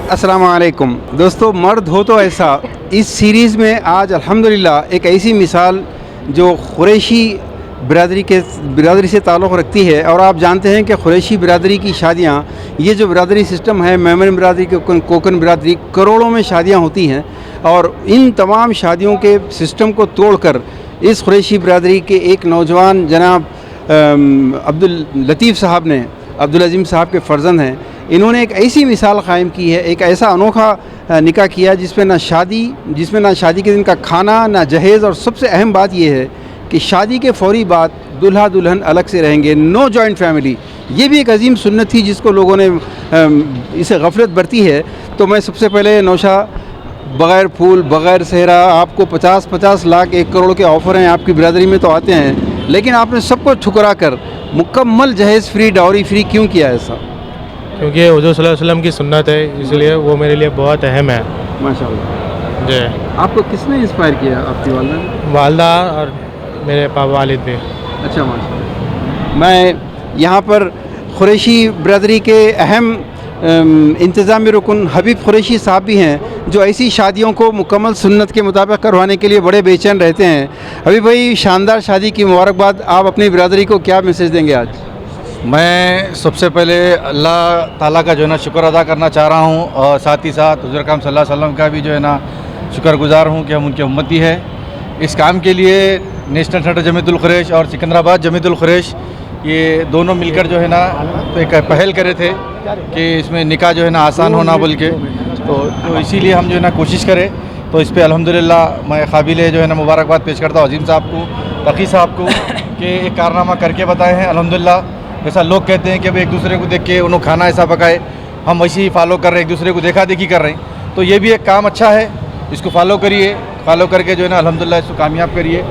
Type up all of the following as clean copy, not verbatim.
अस्सलाम वालेकुम दोस्तों, मर्द हो तो ऐसा। इस सीरीज़ में आज अल्हम्दुलिल्लाह एक ऐसी मिसाल जो कुरैशी बिरादरी से ताल्लुक़ रखती है। और आप जानते हैं कि कुरैशी बिरादरी की शादियाँ, ये जो बिरादरी सिस्टम है, मेमन बिरादरी, कोकन बिरादरी, करोड़ों में शादियाँ होती हैं। और इन तमाम शादियों के सिस्टम को तोड़कर इस कुरैशी बिरादरी के एक नौजवान जनाब अब्दुल लतीफ़ साहब ने, अब्दुल अज़ीम साहब के फ़र्जंद हैं, इन्होंने एक ऐसी मिसाल क़ायम की है, एक ऐसा अनोखा निकाह किया जिसमें ना शादी के दिन का खाना, ना जहेज़, और सबसे अहम बात यह है कि शादी के फ़ौरी बाद दूल्हा दुल्हन अलग से रहेंगे, नो जॉइंट फैमिली। ये भी एक अजीम सुन्नत थी जिसको लोगों ने इसे गफलत बरती है। तो मैं सबसे पहले नौशा, बग़ैर फूल बग़ैर सेहरा, आपको 50-50 लाख 1 करोड़ के ऑफ़र हैं, आपकी बिरादरी में तो आते हैं, लेकिन आपने सबको ठुकरा कर मुकम्मल जहेज़ फ्री, डाउरी फ्री क्यों किया ऐसा? क्योंकि हुज़ूर सल्लल्लाहु अलैहि वसल्लम की सुन्नत है, इसलिए वो मेरे लिए बहुत अहम है। माशाअल्लाह जी। आपको किसने इंस्पायर किया? आपकी वालदा ने? वालदा और मेरे पापा वालिद भी। अच्छा, माशाअल्लाह। मैं यहाँ पर कुरैशी बिरादरी के अहम इंतज़ामी रुकन हबीब कुरैशी साहब भी हैं, जो ऐसी शादियों को मुकम्मल सुन्नत के मुताबिक करवाने के लिए बड़े बेचैन रहते हैं। हबीब भाई, शानदार शादी की मुबारकबाद। आप अपनी बिरादरी को क्या मैसेज देंगे आज? मैं सबसे पहले अल्लाह ताला का जो है ना शुक्र अदा करना चाह रहा हूँ, और साथ ही साथ हुज़ूर अकरम सल्लल्लाहु अलैहि वसल्लम का भी जो है ना शुक्रगुज़ार हूँ कि हम उनके उम्मती है। इस काम के लिए नेशनल सेंटर जमीयतुल कुरैश और सिकंदराबाद जमीयतुल कुरैश, ये दोनों मिलकर जो है ना तो एक पहल करे थे कि इसमें निकाह जो है ना आसान होना बोल के, तो इसीलिए हम जो है ना कोशिश करें। तो इस पर अल्हम्दुलिल्लाह मैं काबिल जो है ना मुबारकबाद पेश करता हूँ अज़ीम साहब को, तकी साहब को, कि एक कारनामा करके बताए हैं। अल्हम्दुलिल्लाह, जैसा लोग कहते हैं कि भाई एक दूसरे को देख के उन्होंने खाना ऐसा पकाए, हम वैसे ही फॉलो कर रहे हैं, एक दूसरे को देखा देखी कर रहे हैं। तो ये भी एक काम अच्छा है, इसको फॉलो करिए, फॉलो करके जो है ना अल्हम्दुलिल्लाह इसको कामयाब करिए,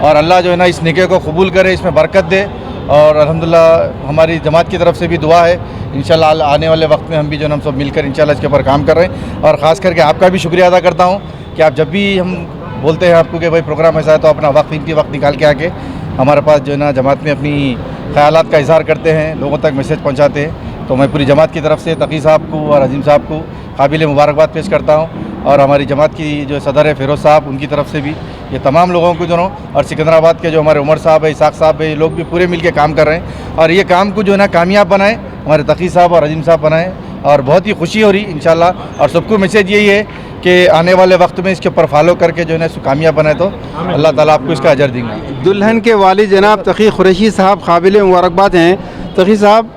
और अल्लाह जो है ना इस निकाह को कबूल करे, इसमें बरकत दे। और अल्हम्दुलिल्लाह हमारी जमात की तरफ से भी दुआ है, इंशाल्लाह आने वाले वक्त में हम भी जो है हम सब मिलकर इंशाल्लाह इसके ऊपर काम कर रहे हैं। और ख़ास करके आपका भी शुक्रिया अदा करता हूँ कि आप जब भी हम बोलते हैं आपको कि भाई प्रोग्राम ऐसा है, तो अपना वक्त निकाल के आके हमारे पास जो है ना जमात में अपनी ख़यालात का इज़हार करते हैं, लोगों तक मैसेज पहुँचाते हैं। तो मैं पूरी जमात की तरफ से तकी साहब को और अज़ीम साहब को काबिल मुबारकबाद पेश करता हूँ, और हमारी जमात की जो सदर है फ़िरोज़ साहब, उनकी तरफ से भी ये तमाम लोगों को दोनों, और सिकंदराबाद के जो हमारे उमर साहब है, इसाक साहब है, ये लोग भी पूरे मिल के काम कर रहे हैं, और ये काम को जो है ना कामयाब बनाएं, हमारे तकी साहब और अज़ीम साहब बनाएं। और बहुत ही खुशी हो रही इंशाल्लाह, और सबको मैसेज यही है कि आने वाले वक्त में इसके ऊपर फॉलो करके जो है ना इसको कामयाब बनाए, तो अल्लाह ताला आपको इसका अजर देंगे। दुल्हन के वालिद जनाब तकी कुरैशी साहब काबिल मुबारकबाद हैं। तकी साहब,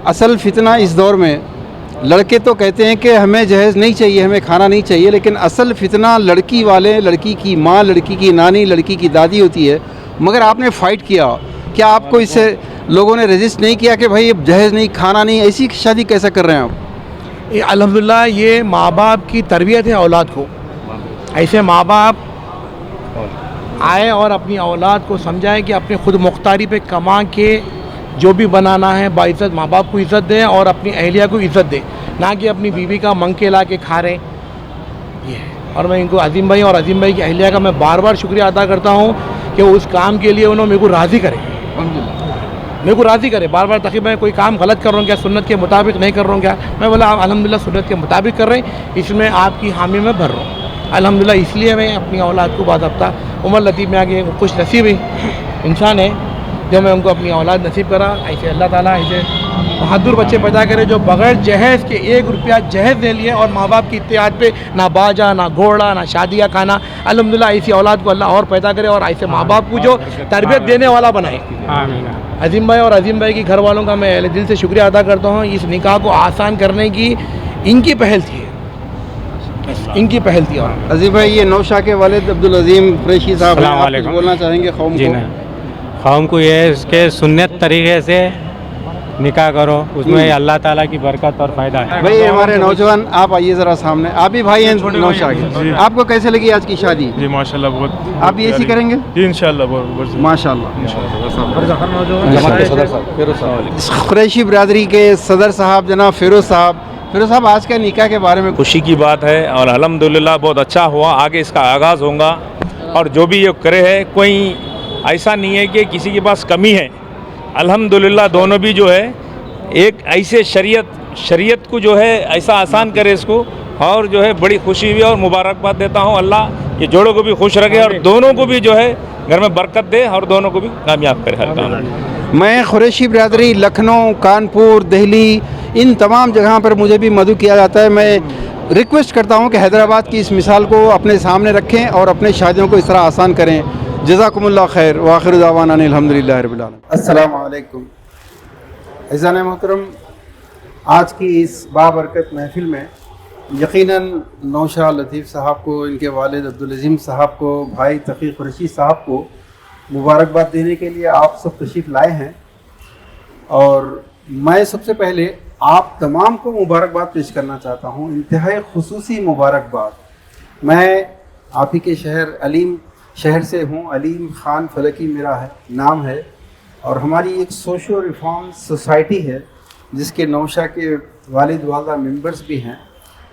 असल फितना इस दौर में, लड़के तो कहते हैं कि हमें जहेज़ नहीं चाहिए, हमें खाना नहीं चाहिए, लेकिन असल फितना लड़की वाले, लड़की की माँ, लड़की की नानी, लड़की की दादी होती है। मगर आपने फ़ाइट किया, क्या आपको इससे लोगों ने रजिस्ट नहीं किया कि भाई जहेज़ नहीं, खाना नहीं, ऐसी शादी कैसे कर रहे हैं आप? अल्हम्दुलिल्लाह, ये माँ बाप की तरबियत है औलाद को। ऐसे माँ बाप आए और अपनी औलाद को समझाए कि अपनी खुद मुख्तारी पे कमा के जो भी बनाना है बाइज़्ज़त माँ बाप को इज़्ज़त दें, और अपनी अहलिया को इज़्ज़त दें, ना कि अपनी बीवी का मंग के ला के खा रहे ये है। और मैं इनको अज़ीम भाई और अज़ीम भाई की अहलिया का मैं बार बार शुक्रिया अदा करता हूँ कि उस काम के लिए उन्होंने मेरे को राज़ी करे, मेरे को राज़ी करे। बार बार तक़रीबन मैं कोई काम गलत कर रहा हूँ क्या, सुन्नत के मुताबिक नहीं कर रहा हूँ क्या, मैं बोला आप अल्हम्दुलिल्लाह सुन्नत के मुताबिक कर रहे हैं, इसमें आपकी हामी में भर रहा हूँ अल्हम्दुलिल्लाह। इसलिए मैं अपनी औलाद को बाज़ाब्ता उमर लतीफ़ में आगे खुश नसीब इंसान है जो मैं उनको अपनी औलाद नसीब करा। ऐसे अल्लाह ताला ऐसे बहादुर बच्चे पैदा करे जो बग़ैर जहेज़ के 1 रुपया जहेज़ दे लिए, और माँ बाप की इत्तेहाद पे ना बाजा, ना घोड़ा, ना शादियाँ खाना। अल्हम्दुलिल्लाह ऐसी औलाद को अल्लाह और पैदा करे, और ऐसे माँ बाप को जो तरबियत देने वाला बनाए। अज़ीम भाई और अज़ीम भाई की घर वालों का मैं दिल से शुक्रिया अदा करता हूँ। इस निकाह को आसान करने की इनकी पहल थी, इनकी पहल थी। और अज़ीम भाई, ये नौशा के वालिद अब्दुल अज़ीम कुरैशी साहब, आप कुछ बोलना चाहेंगे कौम को? कौम को ये इसके सुन्नत तरीके से निकाह करो, उसमें अल्लाह ताला की बरकत और फ़ायदा है। भाई हमारे नौजवान, आप आइए ज़रा सामने, आप भी भाई हैं नौशा के, आपको कैसे लगी आज की शादी? जी माशाल्लाह, बहुत। आप भी ऐसी करेंगे? जी इंशाल्लाह, बहुत माशाल्लाह। कुरैशी बिरादरी के सदर साहब जनाब फ़िरोज़ साहब, आज के निकाह के बारे में? खुशी की बात है, और अल्हम्दुलिल्लाह बहुत अच्छा हुआ, आगे इसका आगाज़ होगा, और जो भी ये करे है, कोई ऐसा नहीं है कि किसी के पास कमी है। अल्हम्दुलिल्लाह दोनों भी जो है एक ऐसे शरीयत को जो है ऐसा आसान करे इसको और जो है बड़ी खुशी हुई और मुबारकबाद देता हूँ। अल्लाह ये जोड़ों को भी खुश रखे और दोनों को भी जो है घर में बरकत दे और दोनों को भी कामयाब करे हर काम में। मैं कुरैशी बिरादरी लखनऊ, कानपुर, दिल्ली, इन तमाम जगह पर मुझे भी मदऊ किया जाता है। मैं रिक्वेस्ट करता हूँ कि हैदराबाद की इस मिसाल को अपने सामने रखें और अपने शादियों को इस तरह आसान करें। जज़ाकुमुल्लाह खैर व आखिर दावाना अनिल हम्दुलिल्लाहि रब्बिल आलमीन। अस्सलामु अलैकुम। अज़ीज़ान मोहतरम, आज की इस बाबरकत महफिल में यकीनन नौशाद लतीफ़ साहब को, इनके वालिद अब्दुल अज़ीम साहब को, भाई तक़ी कुरैशी साहब को मुबारकबाद देने के लिए आप सब तशरीफ़ लाए हैं। और मैं सबसे पहले आप तमाम को मुबारकबाद पेश करना चाहता हूँ, इंतहाई खुसूसी मुबारकबाद। मैं आप ही के शहर अलीम शहर से हूँ, अलीम ख़ान फलकी मेरा नाम है, और हमारी एक सोशल रिफॉर्म सोसाइटी है जिसके नौशा के वालिद वालदा मेंबर्स भी हैं।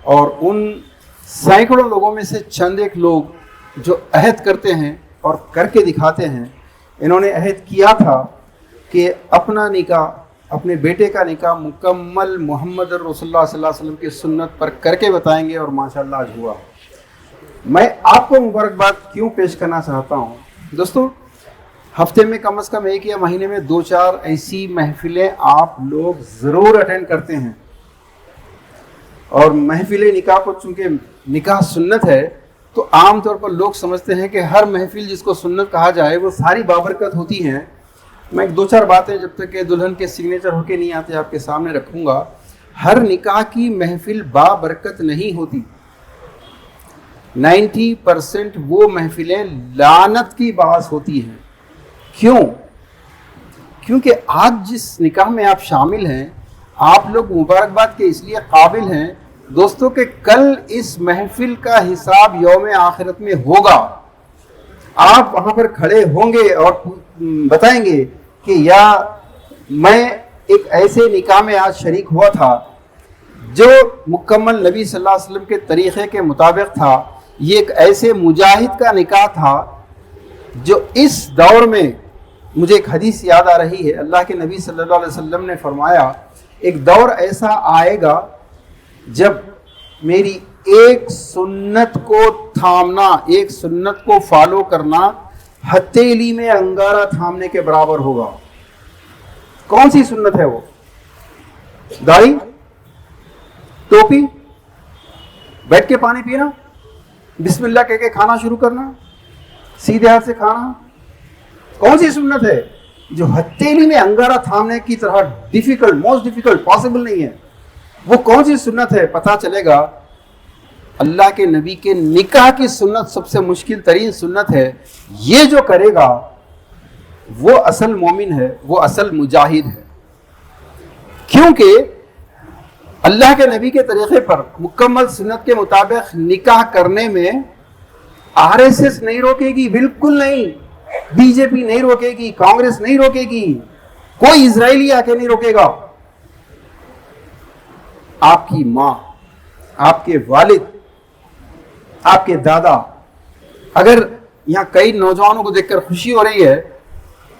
और उन सैकड़ों लोगों में से चंद एक लोग जो अहद करते हैं और करके दिखाते हैं। इन्होंने अहद किया था कि अपना निकाह, अपने बेटे का निकाह मुकम्मल मोहम्मद रसूलुल्लाह सल्लल्लाहु अलैहि वसल्लम की सुन्नत पर करके बताएंगे, और माशाअल्लाह आज हुआ। मैं आपको मुबारकबाद क्यों पेश करना चाहता हूँ दोस्तों, हफ्ते में कम से कम एक या महीने में 2-4 ऐसी महफिलें आप लोग ज़रूर अटेंड करते हैं। और महफिल निकाह को, चूँकि निकाह सुन्नत है, तो आम तौर पर लोग समझते हैं कि हर महफिल जिसको सुन्नत कहा जाए वो सारी बाबरकत होती हैं। मैं 2-4 बातें जब तक कि दुल्हन के सिग्नेचर होके नहीं आते आपके सामने रखूँगा। हर निकाह की महफिल बाबरकत नहीं होती। 90% वो महफिलें लानत की बास होती हैं। क्यों? क्योंकि आज जिस निकाह में आप शामिल हैं, आप लोग मुबारकबाद के इसलिए काबिल हैं दोस्तों कि कल इस महफिल का हिसाब यौम आखिरत में होगा। आप वहाँ पर खड़े होंगे और बताएंगे कि या मैं एक ऐसे निकाह में आज शरीक हुआ था जो मुकम्मल नबी सल्लल्लाहु अलैहि वसल्लम के तरीक़े के मुताबिक था। ये एक ऐसे मुजाहिद का निकाह था जो इस दौर में, मुझे एक हदीस याद आ रही है, अल्लाह के नबी सल्लल्लाहु अलैहि वसल्लम ने फरमाया एक दौर ऐसा आएगा जब मेरी एक सुन्नत को थामना, एक सुन्नत को फॉलो करना हथेली में अंगारा थामने के बराबर होगा। कौन सी सुन्नत है वो? दाढ़ी, टोपी, बैठ के पानी पीना, बिस्मिल्लाह कह के खाना शुरू करना, सीधे हाथ से खाना। कौन सी सुन्नत है जो हथेली में अंगारा थामने की तरह डिफिकल्ट, मोस्ट डिफिकल्ट, पॉसिबल नहीं है? वो कौन सी सुन्नत है? पता चलेगा अल्लाह के नबी के निकाह की सुन्नत सबसे मुश्किल तरीन सुन्नत है। ये जो करेगा वो असल मोमिन है, वो असल मुजाहिद है। क्योंकि अल्लाह के नबी के तरीक़े पर मुकम्मल सुन्नत के मुताबिक निकाह करने में आरएसएस नहीं रोकेगी, बिल्कुल नहीं। बीजेपी नहीं रोकेगी, कांग्रेस नहीं रोकेगी, कोई इजरायली आके नहीं रोकेगा। आपकी माँ, आपके वालिद, आपके दादा। अगर यहाँ कई नौजवानों को देखकर खुशी हो रही है,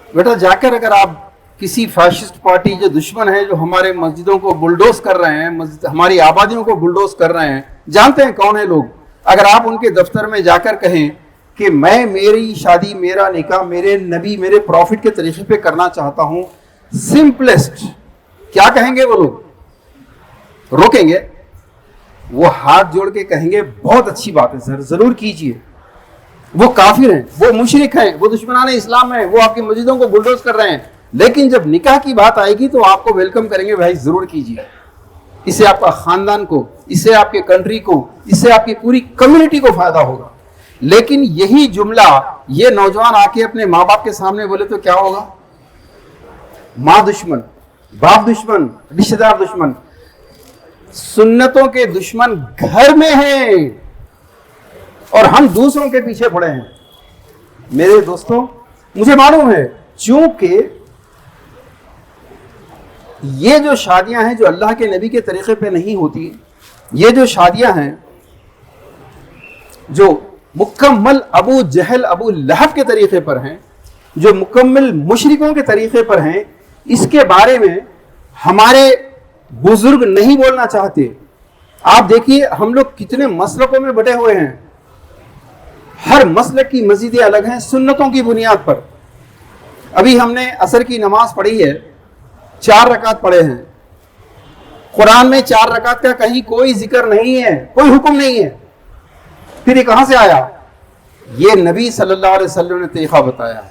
बेटा जाकर अगर आप किसी फैशिस्ट पार्टी जो दुश्मन है, जो हमारे मस्जिदों को बुलडोज कर रहे हैं, हमारी आबादियों को बुलडोज कर रहे हैं, जानते हैं कौन है लोग, अगर आप उनके दफ्तर में जाकर कहें कि मैं मेरी शादी, मेरा निकाह मेरे नबी, मेरे प्रॉफिट के तरीके पे करना चाहता हूं, सिंपलेस्ट, क्या कहेंगे वो लोग? रोकेंगे? वो हाथ जोड़ के कहेंगे बहुत अच्छी बात है सर, जरूर कीजिए। वो काफिर हैं, वो मुशरिक हैं, वो दुश्मनान इस्लाम हैं, वो आपकी मस्जिदों को बुलडोज कर रहे हैं। लेकिन जब निकाह की बात आएगी तो आपको वेलकम करेंगे, भाई जरूर कीजिए। इससे आपका खानदान को, इससे आपके कंट्री को, इससे आपकी पूरी कम्युनिटी को फायदा होगा। लेकिन यही जुमला ये नौजवान आके अपने माँ बाप के सामने बोले तो क्या होगा? माँ दुश्मन, बाप दुश्मन, रिश्तेदार दुश्मन। सुन्नतों के दुश्मन घर में हैं और हम दूसरों के पीछे पड़े हैं। मेरे दोस्तों, मुझे मालूम है, चूंकि ये जो शादियां हैं जो अल्लाह के नबी के तरीके पे नहीं होती, ये जो शादियां हैं जो मुकम्मल अबू जहल, अबू लहब के तरीके पर हैं, जो मुकम्मल मुशरिकों के तरीके पर हैं, इसके बारे में हमारे बुजुर्ग नहीं बोलना चाहते। آپ دیکھیے ہم لوگ کتنے مسلکوں میں بٹے ہوئے ہیں، ہر مسلک کی مسجدیں الگ ہیں سنتوں کی بنیاد پر. ابھی ہم نے عصر کی نماز پڑھی ہے، 4 رکعت پڑھے ہیں. قرآن میں 4 رکعت کا کہیں کوئی ذکر نہیں ہے، کوئی حکم نہیں ہے. پھر یہ کہاں سے آیا؟ یہ نبی صلی اللہ علیہ وسلم نے طریقہ بتایا ہے.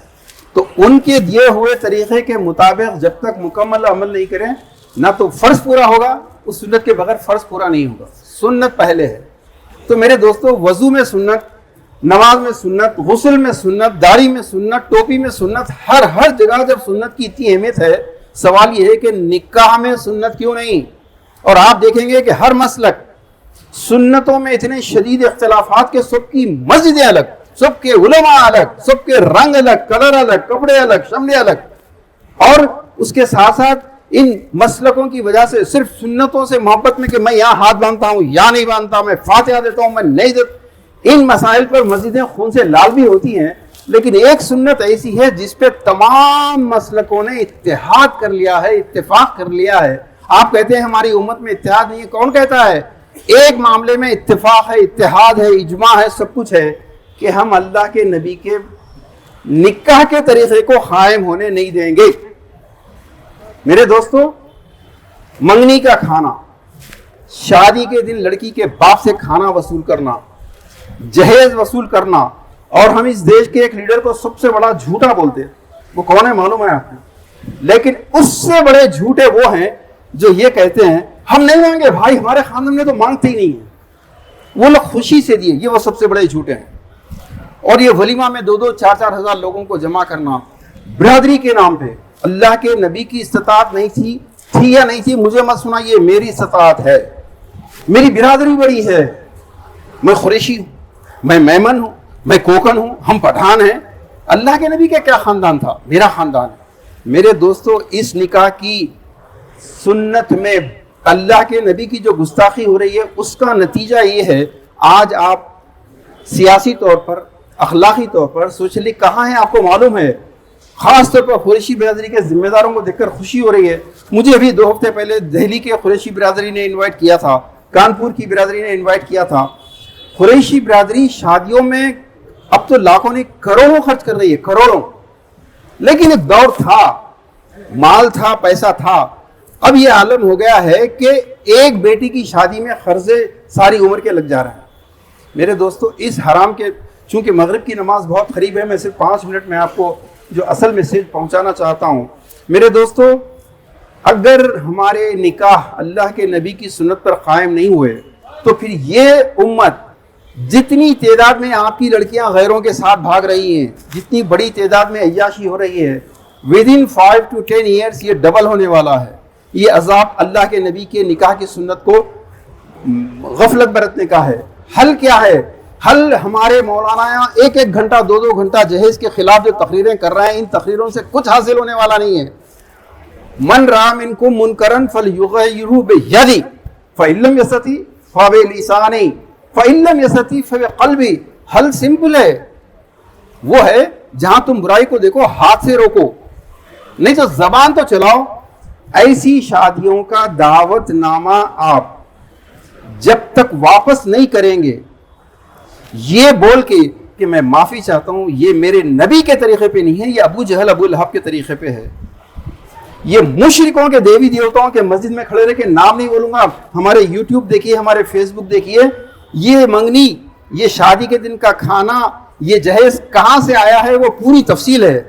تو ان کے دیے ہوئے طریقے کے مطابق جب تک مکمل عمل نہیں کریں نہ تو فرض پورا ہوگا، اس سنت کے بغیر فرض پورا نہیں ہوگا. سنت پہلے ہے. تو میرے دوستو، وضو میں سنت، نماز میں سنت، غسل میں سنت، داڑھی میں سنت، ٹوپی میں سنت، ہر جگہ جب سنت کی اتنی اہمیت ہے، سوال یہ ہے کہ نکاح میں سنت کیوں نہیں؟ اور آپ دیکھیں گے کہ ہر مسلک سنتوں میں اتنے شدید اختلافات کے سب کی مسجدیں الگ، سب کے علماء الگ، سب کے رنگ الگ، کلر الگ، کپڑے الگ، شملے الگ. اور اس کے ساتھ ساتھ ان مسلکوں کی وجہ سے صرف سنتوں سے محبت میں کہ میں یہاں ہاتھ باندھتا ہوں یا نہیں باندھتا، میں فاتحہ دیتا ہوں، میں نہیں دیتا، ان مسائل پر مسجدیں خون سے لال بھی ہوتی ہیں. لیکن ایک سنت ایسی ہے جس پہ تمام مسلکوں نے اتحاد کر لیا ہے، اتفاق کر لیا ہے. آپ کہتے ہیں ہماری امت میں اتحاد نہیں ہے، کون کہتا ہے؟ ایک معاملے میں اتفاق ہے، اتحاد ہے، اجماع ہے، سب کچھ ہے کہ ہم اللہ کے نبی کے نکاح کے طریقے کو قائم ہونے نہیں دیں گے. میرے دوستو، منگنی کا کھانا، شادی کے دن لڑکی کے باپ سے کھانا وصول کرنا، جہیز وصول کرنا، اور ہم اس دیش کے ایک لیڈر کو سب سے بڑا جھوٹا بولتے ہیں. وہ کون ہے معلوم ہے آپ کو؟ لیکن اس سے بڑے جھوٹے وہ ہیں جو یہ کہتے ہیں ہم نہیں مانگے بھائی، ہمارے خاندان میں تو مانگتے ہی نہیں ہیں، وہ لوگ خوشی سے دیے. یہ وہ سب سے بڑے جھوٹے ہیں. اور یہ ولیمہ میں 2-2 4-4 ہزار لوگوں کو جمع کرنا برادری کے نام پہ. اللہ کے نبی کی استطاعت نہیں تھی یا نہیں تھی مجھے مت سنائیے، میری استطاعت ہے، میری برادری بڑی ہے. میں قریشی ہوں، میں میمن ہوں، میں کوکن ہوں، ہم پٹھان ہیں. اللہ کے نبی کا کیا خاندان تھا؟ میرا خاندان ہے. میرے دوستو، اس نکاح کی سنت میں اللہ کے نبی کی جو گستاخی ہو رہی ہے اس کا نتیجہ یہ ہے. آج آپ سیاسی طور پر، اخلاقی طور پر سوشلی کہاں ہیں آپ کو معلوم ہے. خاص طور پر قریشی برادری کے ذمہ داروں کو دیکھ کر خوشی ہو رہی ہے. مجھے ابھی 2 ہفتے پہلے دہلی کے قریشی برادری نے انوائٹ کیا تھا، کانپور کی برادری نے انوائٹ کیا تھا. قریشی برادری شادیوں میں اب تو لاکھوں نہیں کروڑوں خرچ کر رہی ہے، کروڑوں. لیکن ایک دور تھا، مال تھا، پیسہ تھا. اب یہ عالم ہو گیا ہے کہ ایک بیٹی کی شادی میں خرچے ساری عمر کے لگ جا رہے ہیں. میرے دوستو، اس حرام کے، چونکہ مغرب کی نماز بہت قریب ہے، میں صرف 5 منٹ میں آپ کو جو اصل میسیج پہنچانا چاہتا ہوں. میرے دوستو، اگر ہمارے نکاح اللہ کے نبی کی سنت پر قائم نہیں ہوئے تو پھر یہ امت، جتنی تعداد میں آپ کی لڑکیاں غیروں کے ساتھ بھاگ رہی ہیں، جتنی بڑی تعداد میں عیاشی ہو رہی ہے، within 5 to 10 years یہ ڈبل ہونے والا ہے. یہ عذاب اللہ کے نبی کے نکاح کی سنت کو غفلت برتنے کا ہے. حل کیا ہے؟ حل ہمارے مولانا 1 گھنٹہ 2 گھنٹہ جہیز کے خلاف جو تقریریں کر رہے ہیں، ان تقریروں سے کچھ حاصل ہونے والا نہیں ہے. من رأى منکم منکرا فلیغیرہ بیدہ فإن لم یستطع فبلسانہ فإن لم یستطع فبقلبہ. حل سمپل ہے، وہ ہے جہاں تم برائی کو دیکھو ہاتھ سے روکو، نہیں تو زبان تو چلاؤ. ایسی شادیوں کا دعوت نامہ آپ جب تک واپس نہیں کریں گے یہ بول کے کہ میں معافی چاہتا ہوں، یہ میرے نبی کے طریقے پہ نہیں ہے، یہ ابو جہل ابو لہب کے طریقے پہ ہے. یہ مشرکوں کے دیوی دیوتاؤں کے مسجد میں کھڑے رہ کے نام نہیں بولوں گا. ہمارے یوٹیوب دیکھیے، ہمارے فیس بک دیکھیے، یہ منگنی، یہ شادی کے دن کا کھانا، یہ جہیز کہاں سے آیا ہے وہ پوری تفصیل ہے.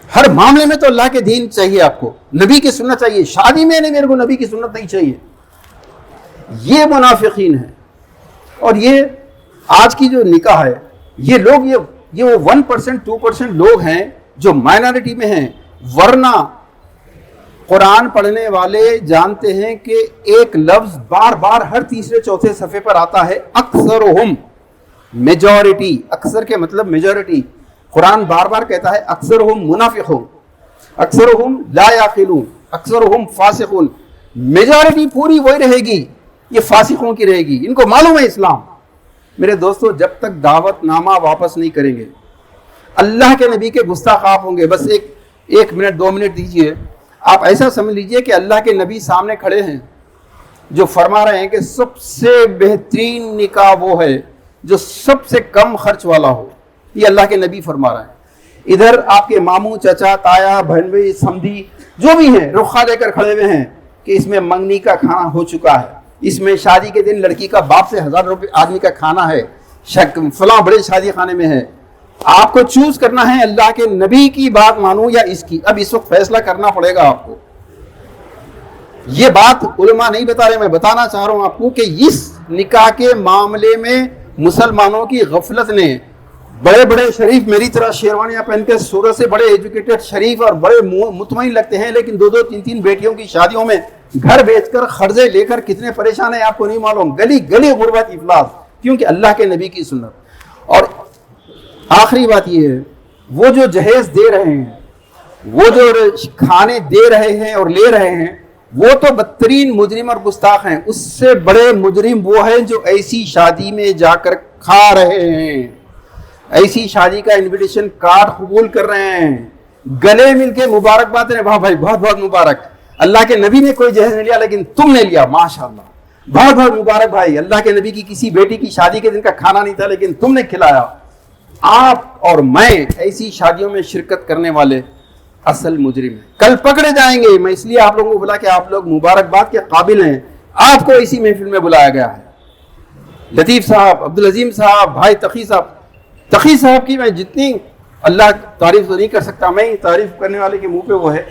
ہر معاملے میں تو اللہ کے دین چاہیے، آپ کو نبی کی سنت چاہیے. شادی میں نہیں، میرے کو نبی کی سنت نہیں چاہیے. یہ منافقین ہیں. اور یہ آج کی جو نکاح ہے، یہ لوگ، یہ وہ 1% 2% لوگ ہیں جو مائنارٹی میں ہیں. ورنہ قرآن پڑھنے والے جانتے ہیں کہ ایک لفظ بار بار ہر تیسرے چوتھے صفحے پر آتا ہے، اکثرہم، میجورٹی. اکثر کے مطلب میجورٹی. قرآن بار بار کہتا ہے اکثرہم منافقون، اکثرہم لا یعقلون، اکثرہم فاسقون. میجورٹی پوری وہی رہے گی، یہ فاسقوں کی رہے گی. ان کو معلوم ہے اسلام. میرے دوستو، جب تک دعوت نامہ واپس نہیں کریں گے، اللہ کے نبی کے گستاخ آپ ہوں گے. بس ایک منٹ 2 منٹ دیجئے. آپ ایسا سمجھ لیجئے کہ اللہ کے نبی سامنے کھڑے ہیں جو فرما رہے ہیں کہ سب سے بہترین نکاح وہ ہے جو سب سے کم خرچ والا ہو. یہ اللہ کے نبی فرما رہے ہیں. ادھر آپ کے ماموں، چچا، تایا، بہن بھائی، سمدھی جو بھی ہیں رخا لے کر کھڑے ہوئے ہیں کہ اس میں منگنی کا کھانا ہو چکا ہے، اس میں شادی کے دن لڑکی کا باپ سے 1000 روپے آدمی کا کھانا ہے، فلاں بڑے شادی خانے میں ہے. آپ کو چوز کرنا ہے اللہ کے نبی کی بات مانو یا اس کی. اب اس وقت فیصلہ کرنا پڑے گا آپ کو. یہ بات علماء نہیں بتا رہے، میں بتانا چاہ رہا ہوں آپ کو کہ اس نکاح کے معاملے میں مسلمانوں کی غفلت نے، بڑے بڑے شریف میری طرح شیروانیاں پہن کے صورت سے بڑے ایجوکیٹڈ شریف اور بڑے مطمئن لگتے ہیں، لیکن 2 2 3 3 بیٹیوں کی شادیوں میں گھر بیچ کر قرضے لے کر کتنے پریشان ہیں آپ کو نہیں معلوم. گلی گلی غربت افلاس، کیونکہ اللہ کے نبی کی سنت. اور آخری بات یہ ہے، وہ جو جہیز دے رہے ہیں، وہ جو کھانے دے رہے ہیں اور لے رہے ہیں، وہ تو بدترین مجرم اور گستاخ ہیں. اس سے بڑے مجرم وہ ہیں جو ایسی شادی میں جا کر کھا رہے ہیں، ایسی شادی کا انویٹیشن کارڈ قبول کر رہے ہیں، گلے مل کے مبارکباد ہیں، واہ بھائی بہت بہت مبارک، اللہ کے نبی نے کوئی جہیز نہیں لیا لیکن تم نے لیا، ماشاءاللہ بہت بہت مبارک بھائی، اللہ کے نبی کی کسی بیٹی کی شادی کے دن کا کھانا نہیں تھا لیکن تم نے کھلایا. آپ اور میں ایسی شادیوں میں شرکت کرنے والے اصل مجرم ہیں، کل پکڑے جائیں گے. میں اس لیے آپ لوگوں کو بولا کہ آپ لوگ مبارکباد کے قابل ہیں. آپ کو اسی محفل میں بلایا گیا ہے. لطیف صاحب، عبدالعظیم صاحب، بھائی تقی صاحب کی میں جتنی اللہ تعریف تو نہیں کر سکتا، میں تعریف کرنے والے کے منہ پہ وہ ہے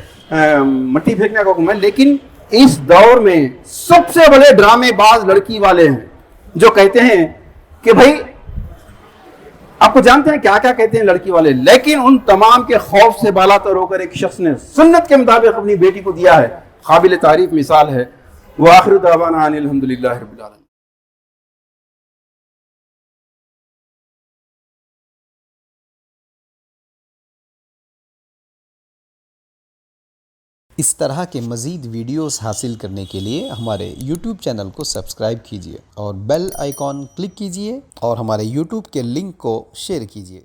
مٹی پھینکنے کا حکم ہے. لیکن اس دور میں سب سے بڑے ڈرامے باز لڑکی والے ہیں جو کہتے ہیں کہ بھائی آپ کو جانتے ہیں کیا کیا کہتے ہیں لڑکی والے، لیکن ان تمام کے خوف سے بالا تر ہو کر ایک شخص نے سنت کے مطابق اپنی بیٹی کو دیا ہے. قابل تعریف مثال ہے. وآخر دعوانا ان الحمدللہ رب العالمین. اس طرح کے مزید ویڈیوز حاصل کرنے کے لیے ہمارے YouTube چینل کو سبسکرائب کیجیے اور بیل آئیکن کلک کیجیے اور ہمارے YouTube کے لنک کو شیئر کیجیے.